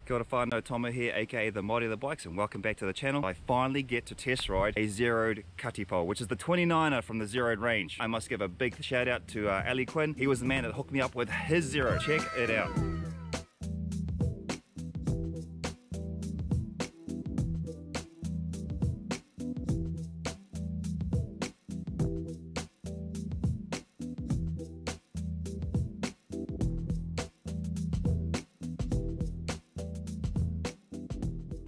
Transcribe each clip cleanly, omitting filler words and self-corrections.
Kia ora whānau, Tomo here, aka the Māori of the Bikes, and welcome back to the channel. I finally get to test ride a ZERODE Katipo, which is the 29er from the ZERODE range. I must give a big shout out to Quinn. He was the man that hooked me up with his ZERODE. Check it out.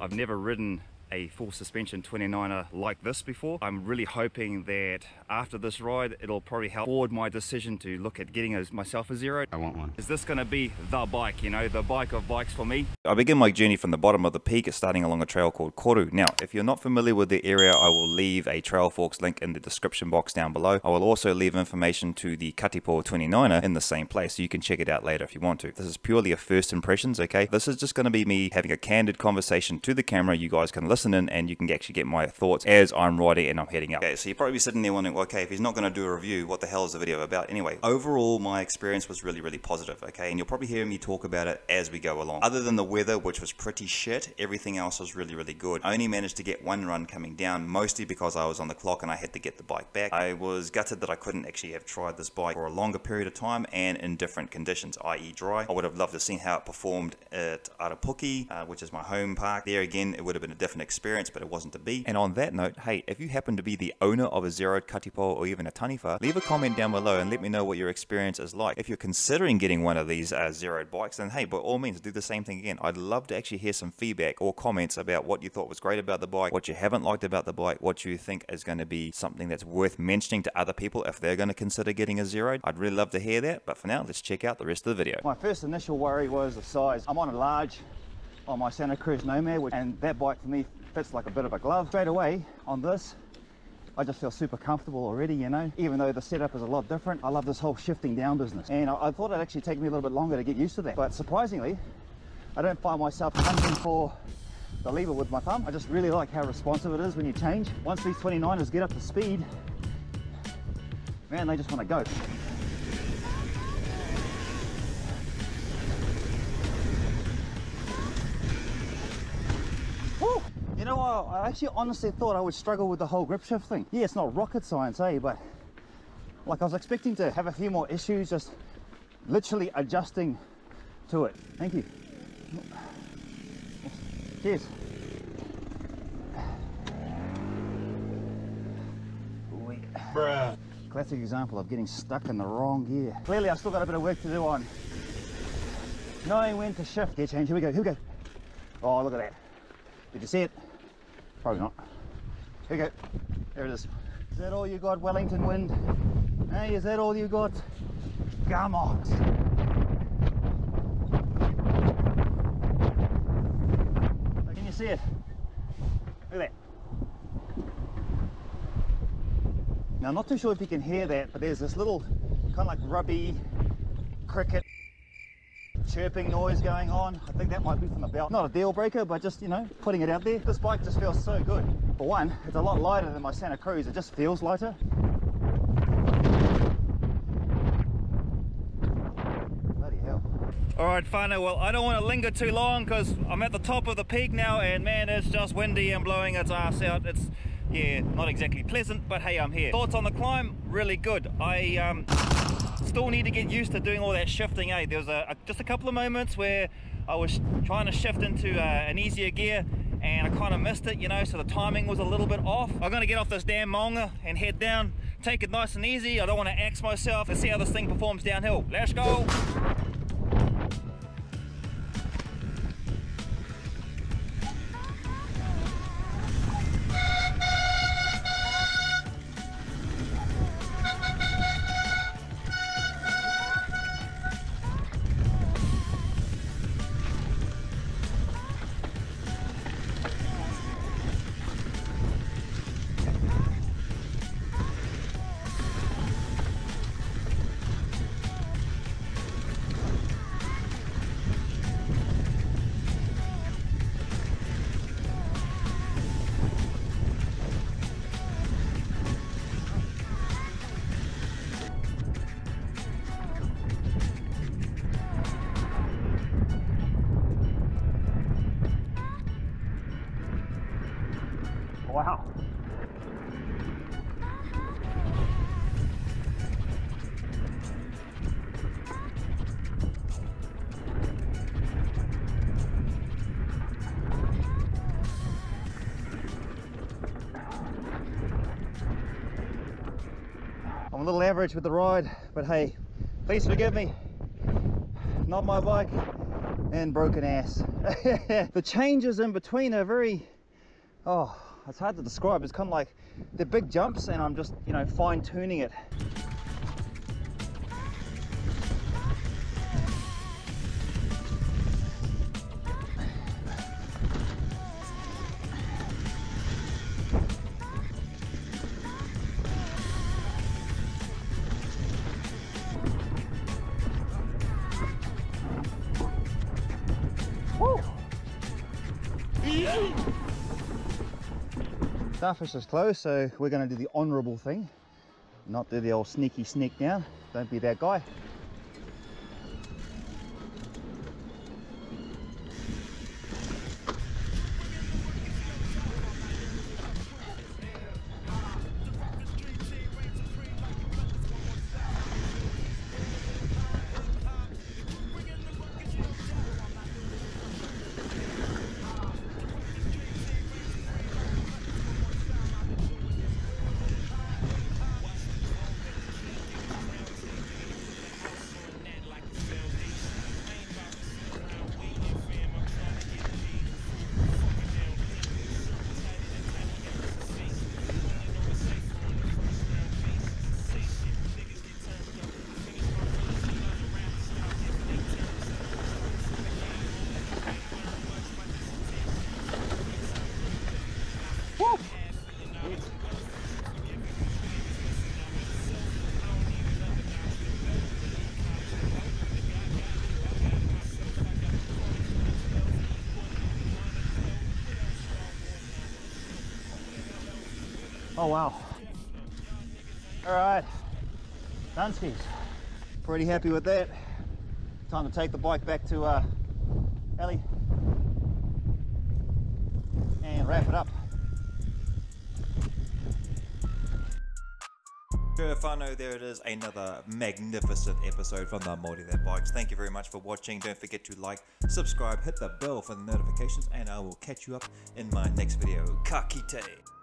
I've never ridden a full suspension 29er like this before. I'm really hoping that after this ride it'll probably help forward my decision to look at getting myself a ZERODE. I want one. Is this going to be the bike, you know, the bike of bikes for me? I begin my journey from the bottom of the peak, starting along a trail called Koru. Now, if you're not familiar with the area, I will leave a Trail Forks link in the description box down below. I will also leave information to the Katipo 29er in the same place, so you can check it out later if you want to. This is purely a first impressions, okay? This is just going to be me having a candid conversation to the camera. You guys can listen in and you can actually get my thoughts as I'm riding and I'm heading up. Okay, so you're probably sitting there wondering, okay, if he's not going to do a review, what the hell is the video about? Anyway, overall my experience was really positive, okay? And you'll probably hear me talk about it as we go along. Other than the weather, which was pretty shit, everything else was really good. I only managed to get one run coming down, mostly because I was on the clock and I had to get the bike back. I was gutted that I couldn't actually have tried this bike for a longer period of time and in different conditions, i.e. dry. I would have loved to have seen how it performed at Arapuki, which is my home park. There again, it would have been a different experience, but it wasn't to be. And on that note, hey, if you happen to be the owner of a ZERODE Katipo or even a Taniwha, leave a comment down below and let me know what your experience is like. If you're considering getting one of these ZERODE bikes, then hey, by all means, do the same thing again. I'd love to actually hear some feedback or comments about what you thought was great about the bike, what you haven't liked about the bike, what you think is going to be something that's worth mentioning to other people if they're going to consider getting a ZERODE. I'd really love to hear that, but for now, let's check out the rest of the video. My first initial worry was the size. I'm on a large on my Santa Cruz Nomad, and that bike for me fits like a bit of a glove. Straight away on this, I just feel super comfortable already, you know, even though the setup is a lot different. I love this whole shifting down business, and I thought it'd actually take me a little bit longer to get used to that, but surprisingly I don't find myself hunting for the lever with my thumb. I just really like how responsive it is when you change. Once these 29ers get up to speed, man, they just want to go. Woo! You know, I actually honestly thought I would struggle with the whole grip shift thing. Yeah, it's not rocket science, eh? But like I was expecting to have a few more issues just literally adjusting to it. Thank you. Cheers. Bruh. Classic example of getting stuck in the wrong gear. Clearly, I've still got a bit of work to do on knowing when to shift. Gear change. Here we go. Here we go. Oh, look at that. Did you see it? Probably not. Here we go. There it is. Is that all you got, Wellington wind? Hey, is that all you got? Come on. Can you see it? Look at that. Now, I'm not too sure if you can hear that, but there's this little kind of like rubby cricket chirping noise going on. I think that might be from the belt. Not a deal breaker, but just, you know, putting it out there. This bike just feels so good. For one, it's a lot lighter than my Santa Cruz. It just feels lighter. Bloody hell. Alright, whānau, well, I don't want to linger too long because I'm at the top of the peak now and man, it's just windy and blowing its ass out. It's, yeah, not exactly pleasant, but hey, I'm here. Thoughts on the climb? Really good. I still need to get used to doing all that shifting, eh? There was just a couple of moments where I was trying to shift into an easier gear and I kind of missed it, you know, so the timing was a little bit off. I'm going to get off this damn maunga and head down, take it nice and easy. I don't want to axe myself. Let's see how this thing performs downhill. Let's go! Wow. I'm a little average with the ride, but hey, please forgive me. Not my bike and broken ass. The changes in between are very, oh, it's hard to describe. It's kind of like they're big jumps and I'm just, you know, fine tuning it. Starfish is close, so we're going to do the honourable thing, not do the old sneaky sneak down. Don't be that guy. Oh wow. Alright, Dunskies. Pretty happy with that. Time to take the bike back to Ellie and wrap it up. Whānau, there it is, another magnificent episode from the Māori That Bikes. Thank you very much for watching. Don't forget to like, subscribe, hit the bell for the notifications, and I will catch you up in my next video. Ka kite!